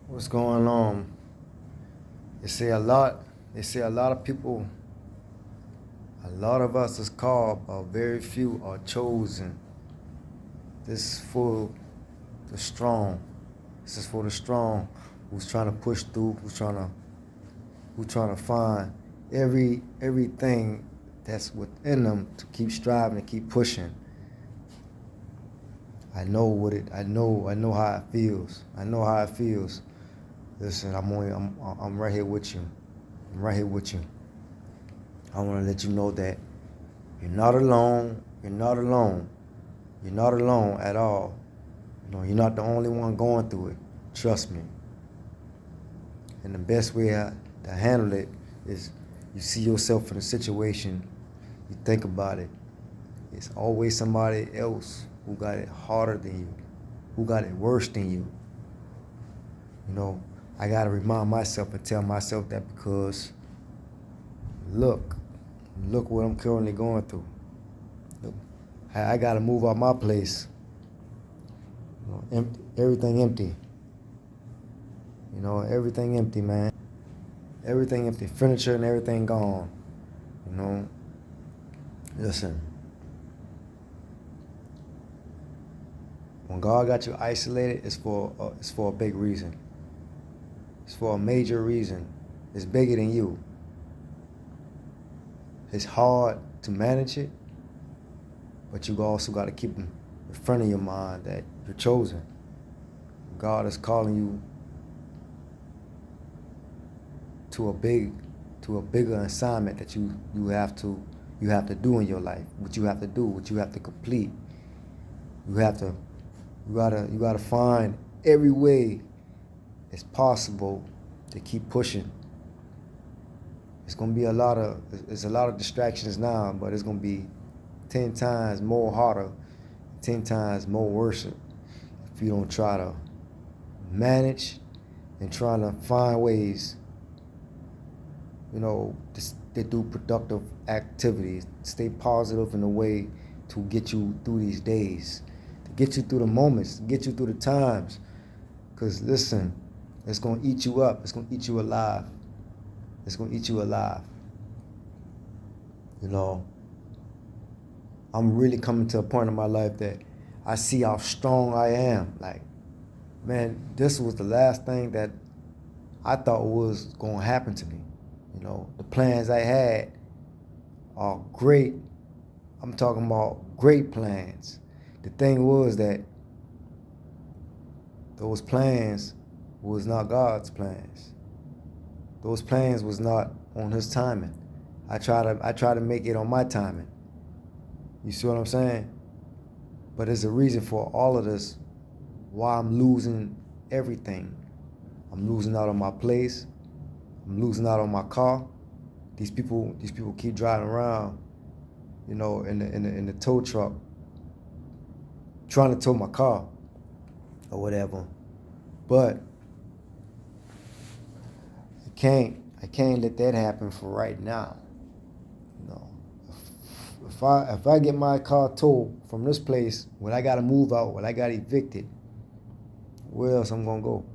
What's going on? They say a lot. They say a lot of people. A lot of us is called, but very few are chosen. This is for the strong. This is for the strong, who's trying to push through, who's trying to find everything that's within them to keep striving, to keep pushing. I know what it. I know how it feels. I know how it feels. Listen, I'm right here with you. I'm right here with you. I want to let you know that you're not alone. You're not alone. You're not alone at all. You're not the only one going through it. Trust me. And the best way to handle it is you see yourself in a situation, you think about it. It's always somebody else who got it harder than you, who got it worse than you. I got to remind myself and tell myself that because look what I'm currently going through. Look, I got to move out my place. Everything empty. Everything empty, man. Everything empty. Furniture and everything gone. Listen. When God got you isolated, it's for a big reason. It's for a major reason. It's bigger than you. It's hard to manage it, but you also got to keep in front of your mind that you're chosen. God is calling you to a bigger assignment that you have to do in your life. What you have to do, what you have to complete. You gotta find every way it's possible to keep pushing. It's gonna be a lot of distractions now, but it's gonna be 10 times more harder, 10 times more worse if you don't try to manage and trying to find ways, to do productive activities, stay positive in a way to get you through these days, to get you through the moments, get you through the times. Because listen, it's going to eat you up. It's going to eat you alive. It's going to eat you alive. I'm really coming to a point in my life that I see how strong I am. Like, man, this was the last thing that I thought was going to happen to me. The plans I had are great. I'm talking about great plans. The thing was that those plans was not God's plans. Those plans was not on His timing. I try to make it on my timing. You see what I'm saying? But there's a reason for all of this, why I'm losing everything. I'm losing out on my place. I'm losing out on my car. These people keep driving around, in the tow truck, trying to tow my car or whatever. But I can't let that happen for right now. If I get my car towed from this place, when I gotta move out, when I got evicted, where else I'm gonna go?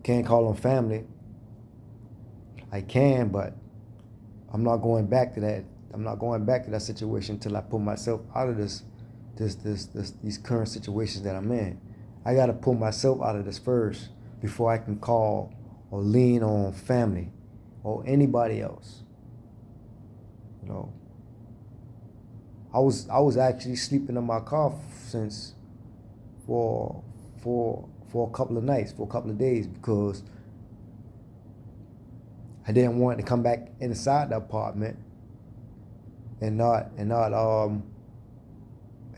Can't call them family. I can, but I'm not going back to that. I'm not going back to that situation until I pull myself out of these current situations that I'm in. I gotta pull myself out of this first before I can call or lean on family or anybody else. I was actually sleeping in my car since for a couple of nights, for a couple of days, because I didn't want to come back inside the apartment and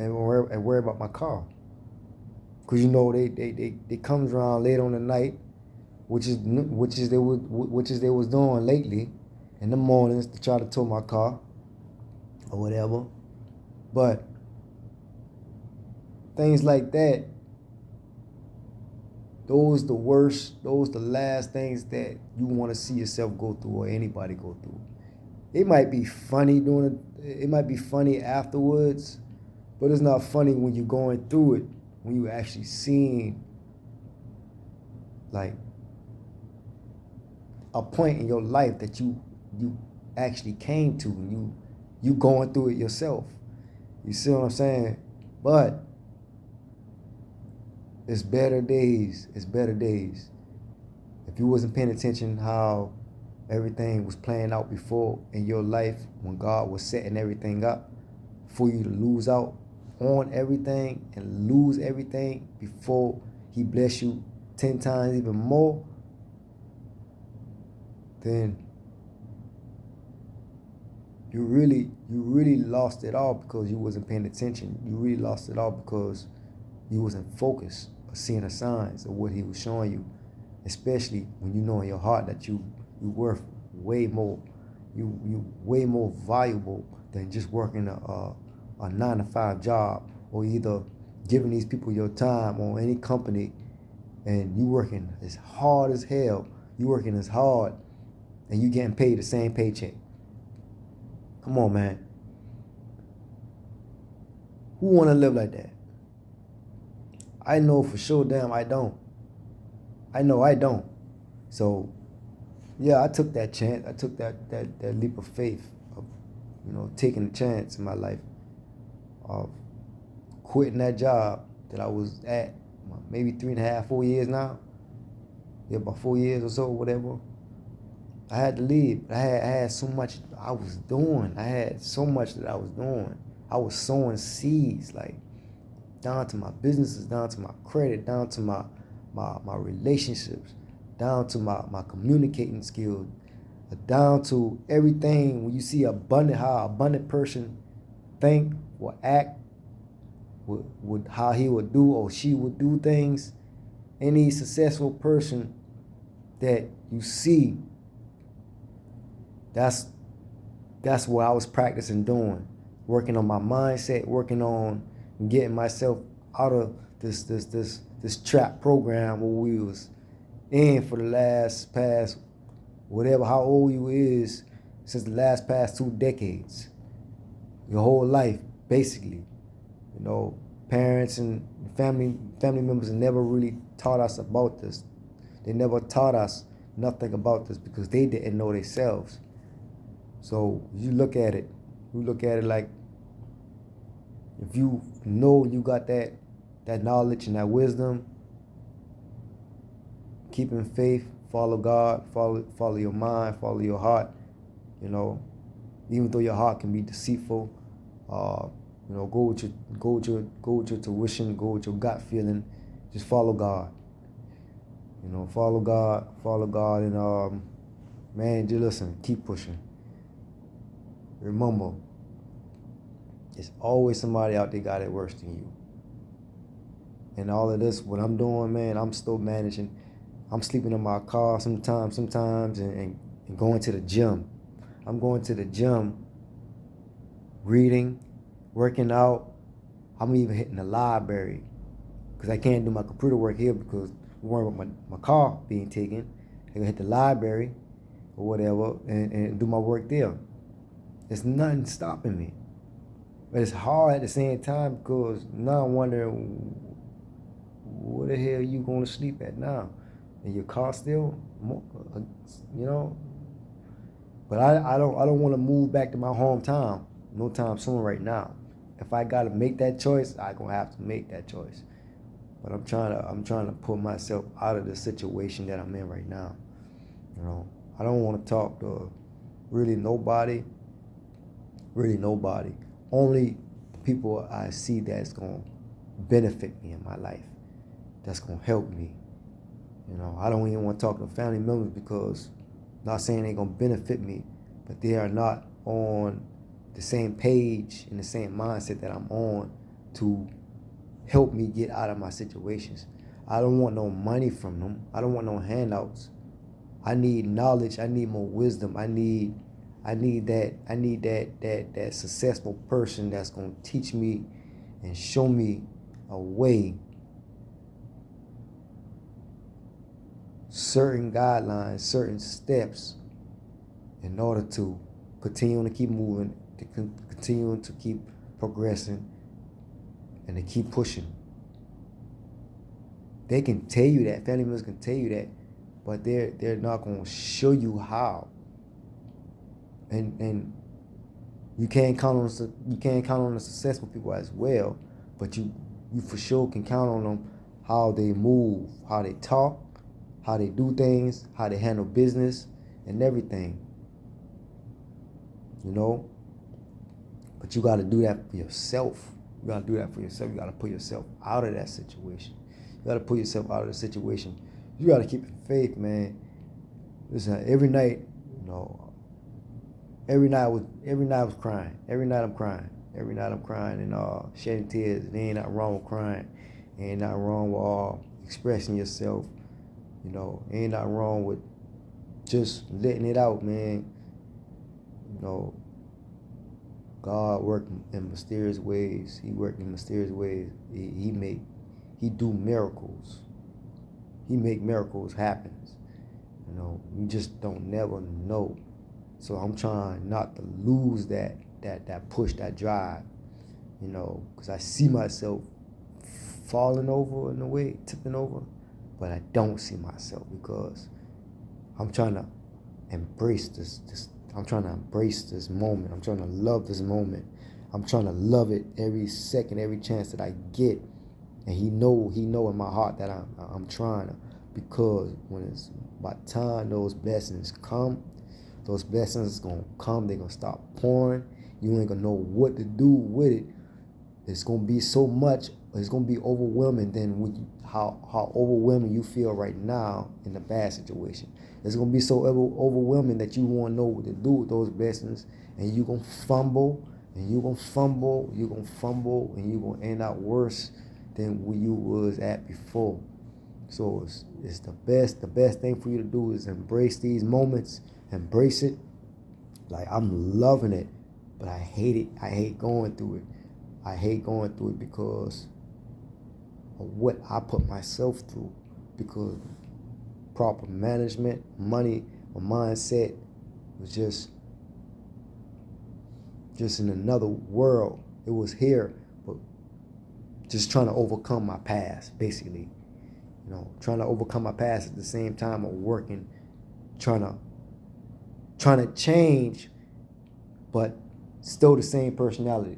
worry about my car, because they comes around late on the night, which they was doing lately, in the mornings to try to tow my car or whatever. But things like that, those the worst, those the last things that you want to see yourself go through or anybody go through. It might be funny it might be funny afterwards, but it's not funny when you're going through it, when you actually seeing like a point in your life that you actually came to, and you going through it yourself. You see what I'm saying? But it's better days. It's better days. If you wasn't paying attention how everything was playing out before in your life, when God was setting everything up for you to lose out on everything and lose everything before he bless you 10 times even more, then you really lost it all because you wasn't paying attention. You really lost it all because you wasn't focused or seeing the signs of what he was showing you, especially when you know in your heart that you worth way more. You way more valuable than just working a 9-to-5 job, or either giving these people your time or any company, and you working as hard as hell. You working as hard and you getting paid the same paycheck. Come on, man. Who want to live like that? I know for sure, damn, I don't. I know I don't. So, yeah, I took that chance. I took that leap of faith of, taking a chance in my life of quitting that job that I was at maybe 3.5, 4 years now. Yeah, about 4 years or so, whatever. I had to leave. I had so much I was doing. I had so much that I was doing. I was sowing seeds, like down to my businesses, down to my credit, down to my relationships, down to my communicating skills, down to everything. When you see abundant, how an abundant person think or act, would how he would do or she would do things. Any successful person that you see, that's what I was practicing doing, working on my mindset, working on getting myself out of this trap program where we was in for the past whatever, how old you is, since the past 2 decades, your whole life basically. Parents and family members never really taught us about this. They never taught us nothing about this because they didn't know themselves. So you look at it like, if you know you got that knowledge and that wisdom, keep in faith, follow God, follow your mind, follow your heart. Even though your heart can be deceitful, go with your tuition, go with your gut feeling. Just follow God. Follow God, and man, just listen, keep pushing. Remember, there's always somebody out there got it worse than you. And all of this, what I'm doing, man, I'm still managing. I'm sleeping in my car sometimes, and going to the gym. I'm going to the gym, reading, working out. I'm even hitting the library because I can't do my computer work here because I'm worried about my car being taken. I can hit the library or whatever and do my work there. There's nothing stopping me. But it's hard at the same time because now I'm wondering, where the hell are you going to sleep at now? In your car still? But I don't want to move back to my hometown no time soon right now. If I got to make that choice, I'm going to have to make that choice. But I'm trying to pull myself out of the situation that I'm in right now. I don't want to talk to really nobody. Only people I see that's going to benefit me in my life, that's going to help me. I don't even want to talk to family members because, not saying they're going to benefit me, but they are not on the same page and the same mindset that I'm on to help me get out of my situations. I don't want no money from them. I don't want no handouts. I need knowledge. I need more wisdom. I need that successful person that's going to teach me and show me a way, certain guidelines, certain steps, in order to continue to keep moving, to continue to keep progressing, and to keep pushing. They can tell you that. Family members can tell you that, but they're not gonna show you how. And you can't count on the successful people as well, but you for sure can count on them, how they move, how they talk, how they do things, how they handle business and everything. You know? But you gotta do that for yourself. You gotta do that for yourself. You gotta put yourself out of that situation. You gotta put yourself out of the situation. You gotta keep faith, man. Listen, every night, you know, every night I was crying. Every night I'm crying. Every night I'm crying and shedding tears. And ain't nothing wrong with crying. Ain't nothing wrong with expressing yourself. You know, ain't nothing wrong with just letting it out, man. You know, God worked in mysterious ways. He worked in mysterious ways. He do miracles. He make miracles happen. You know, you just don't never know. So I'm trying not to lose that push, that drive, you know, because I see myself falling over in a way, tipping over, but I don't see myself because I'm trying to embrace this. I'm trying to embrace this moment. I'm trying to love this moment. I'm trying to love it every second, every chance that I get. And he know in my heart that I'm trying to, because when it's by the time those blessings come, those blessings gonna come. They're gonna start pouring. You ain't gonna know what to do with it. It's gonna be so much. It's gonna be overwhelming. Then how overwhelming you feel right now in the bad situation. It's gonna be so overwhelming that you won't know what to do with those blessings, and you gonna fumble, and you gonna fumble, and you gonna end out worse than where you was at before. So it's the best thing for you to do is embrace these moments. Embrace it. Like, I'm loving it, but I hate it. I hate going through it. I hate going through it because of what I put myself through. Because proper management, money, my mindset was just in another world. It was here, but just trying to overcome my past, basically. You know, trying to overcome my past at the same time of working, trying to change, but still the same personality.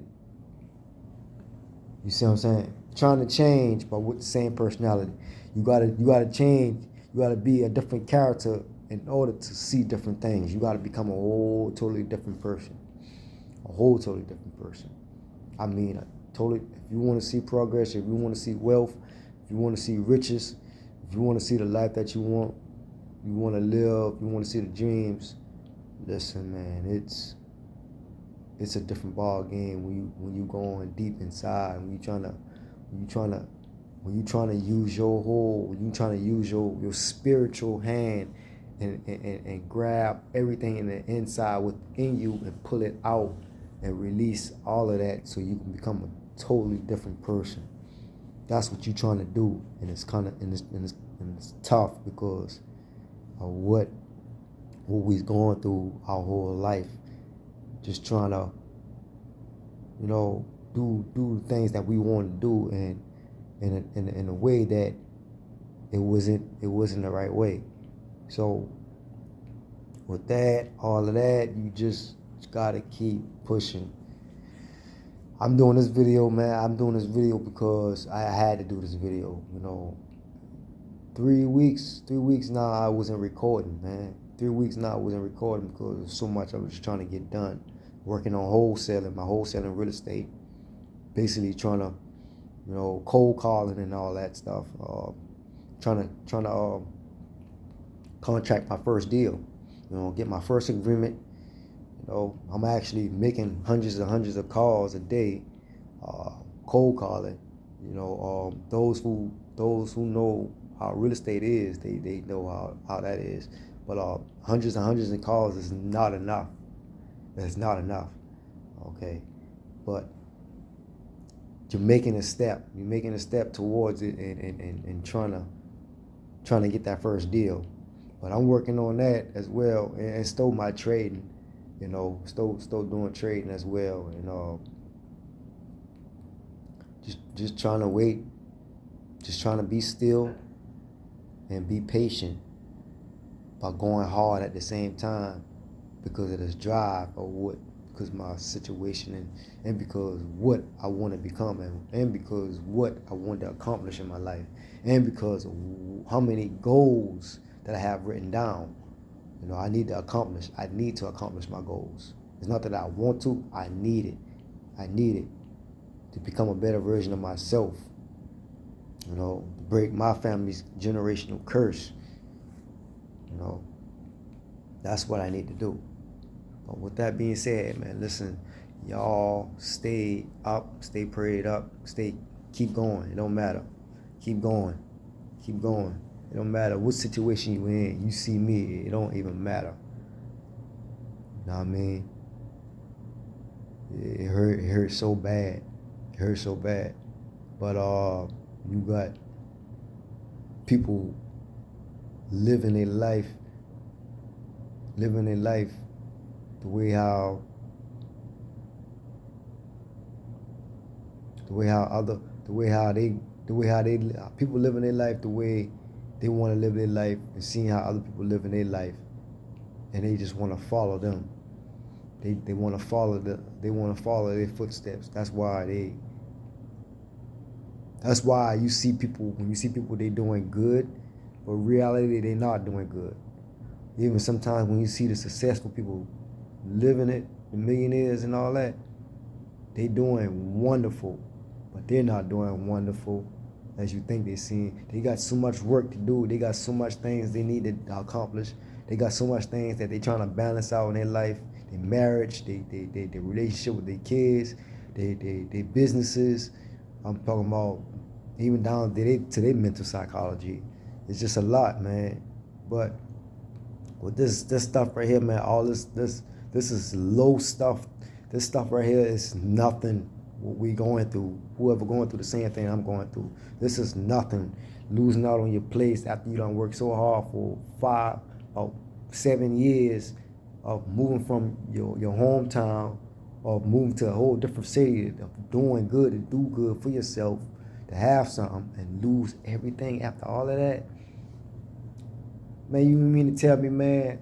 You see what I'm saying? Trying to change, but with the same personality. You gotta change. You gotta be a different character in order to see different things. You gotta become a whole totally different person. A whole totally different person. I mean, if you want to see progress, if you want to see wealth, if you want to see riches, if you want to see the life that you want to live, you want to see the dreams, listen, man, it's a different ball game when you going deep inside, when you trying to use your whole, when you trying to use your spiritual hand and grab everything in the inside within you and pull it out and release all of that so you can become a totally different person. That's what you're trying to do, and it's tough because of what we've gone through our whole life, just trying to, you know, do things that we want to do, and in a way that it wasn't the right way. So with that, all of that, you just gotta keep pushing. I'm doing this video, man. I'm doing this video because I had to do this video. You know, 3 weeks now I wasn't recording, man. 3 weeks now I wasn't recording because there's so much I was just trying to get done. Working on my wholesaling real estate. Basically trying to, you know, cold calling and all that stuff. Trying to contract my first deal. You know, get my first agreement. You know, I'm actually making hundreds and hundreds of calls a day, cold calling. You know, those who know how real estate is, they know how that is. But hundreds and hundreds of calls is not enough. That's not enough. Okay, but you're making a step. You're making a step towards it and trying to get that first deal. But I'm working on that as well, and still my trading. You know, still doing trading as well, and just trying to wait, just trying to be still, and be patient by going hard at the same time because of this drive or what, because my situation and because what I want to become and because what I want to accomplish in my life and because of how many goals that I have written down. You know, I need to accomplish my goals. It's not that I want to, I need it. I need it to become a better version of myself. You know, break my family's generational curse. You know, that's what I need to do. But with that being said, man, listen, y'all stay up, stay prayed up, keep going. It don't matter. Keep going. Keep going. It don't matter what situation you in. You see me, it don't even matter. You know what I mean? It hurt so bad. It hurt so bad. But you got people living their life the way how people living their life the way they want to live their life and seeing how other people live in their life, and they just want to follow them. They want to follow their footsteps. That's why you see people, when you see people, they doing good, but in reality they not doing good. Even sometimes when you see the successful people living it, the millionaires and all that, they doing wonderful, but they're not doing wonderful as you think they see. They got so much work to do. They got so much things they need to accomplish. They got so much things that they trying to balance out in their life, their marriage, their relationship with their kids, their businesses. I'm talking about even down to their mental psychology. It's just a lot, man. But with this stuff right here, man, all this is low stuff. This stuff right here is nothing. What we going through, whoever going through the same thing I'm going through, this is nothing. Losing out on your place after you done worked so hard for 5 or 7 years of moving from your hometown, or moving to a whole different city, of doing good, to do good for yourself, to have something, and lose everything after all of that. Man, you mean to tell me, man,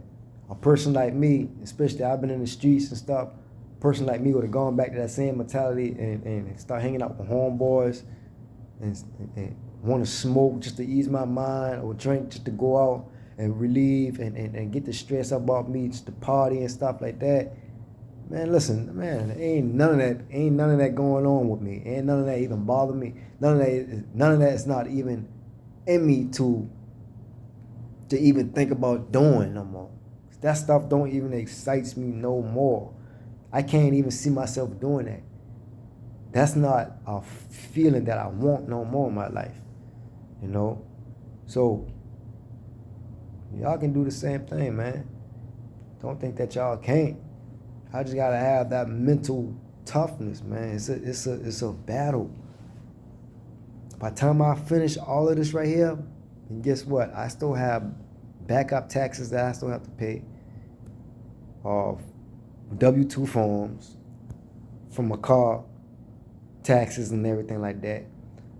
a person like me, especially I've been in the streets and stuff, a person like me would have gone back to that same mentality and start hanging out with homeboys and want to smoke just to ease my mind, or drink just to go out and relieve and get the stress about me, just to party and stuff like that. Man, listen, man, ain't none of that going on with me. Ain't none of that even bother me. None of that is not even in me to even think about doing no more. That stuff don't even excite me no more. I can't even see myself doing that. That's not a feeling that I want no more in my life, you know? So, y'all can do the same thing, man. Don't think that y'all can't. I just gotta have that mental toughness, man. It's a battle. By the time I finish all of this right here, and guess what? I still have backup taxes that I still have to pay, W-2 forms from a car, taxes and everything like that.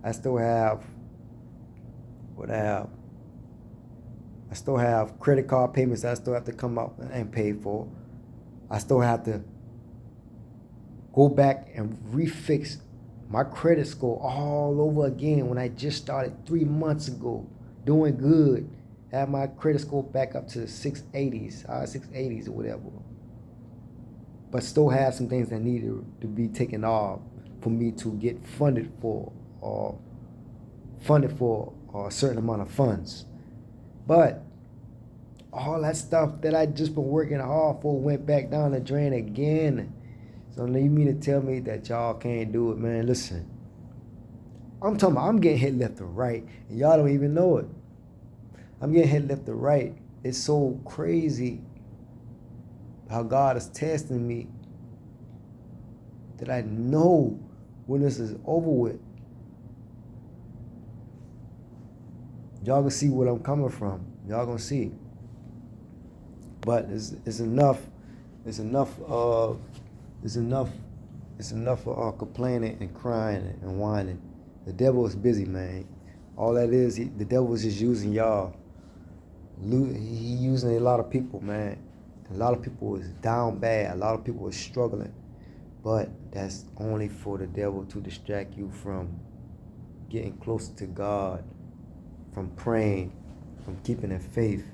I still have I still have credit card payments that I still have to come up and pay for. I still have to go back and refix my credit score all over again when I just started 3 months ago, doing good. Have my credit score back up to 680s, 680s or whatever. But still have some things that needed to be taken off for me to get funded for a certain amount of funds. But all that stuff that I just been working hard for went back down the drain again. So now you mean to tell me that y'all can't do it, man? Listen, I'm talking about I'm getting hit left and right, and y'all don't even know it. I'm getting hit left and right. It's so crazy how God is testing me that I know when this is over with, y'all gonna see where I'm coming from. Y'all gonna see. But it's enough complaining and crying and whining. The devil is busy, man. All that is, the devil is just using y'all. He using a lot of people, man. A lot of people is down bad. A lot of people is struggling. But that's only for the devil to distract you from getting closer to God, from praying, from keeping in faith,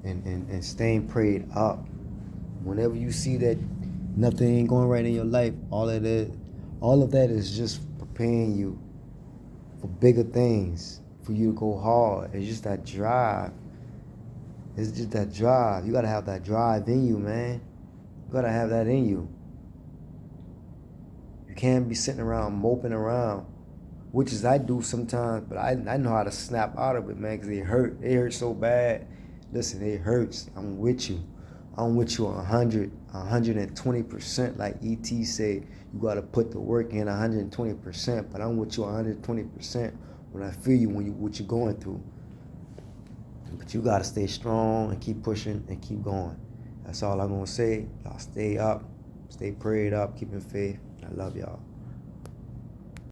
and staying prayed up. Whenever you see that nothing ain't going right in your life, all of that is just preparing you for bigger things, for you to go hard. It's just that drive. It's just that drive. You gotta have that drive in you, man. You gotta have that in you. You can't be sitting around moping around, which is I do sometimes, but I know how to snap out of it, man, because it hurt. It hurts so bad. Listen, it hurts. I'm with you. I'm with you 120%. Like E.T. said, you got to put the work in 120%, but I'm with you 120% when I feel you, what you're going through. But you got to stay strong and keep pushing and keep going. That's all I'm going to say. Y'all stay up, stay prayed up, keep in faith. I love y'all.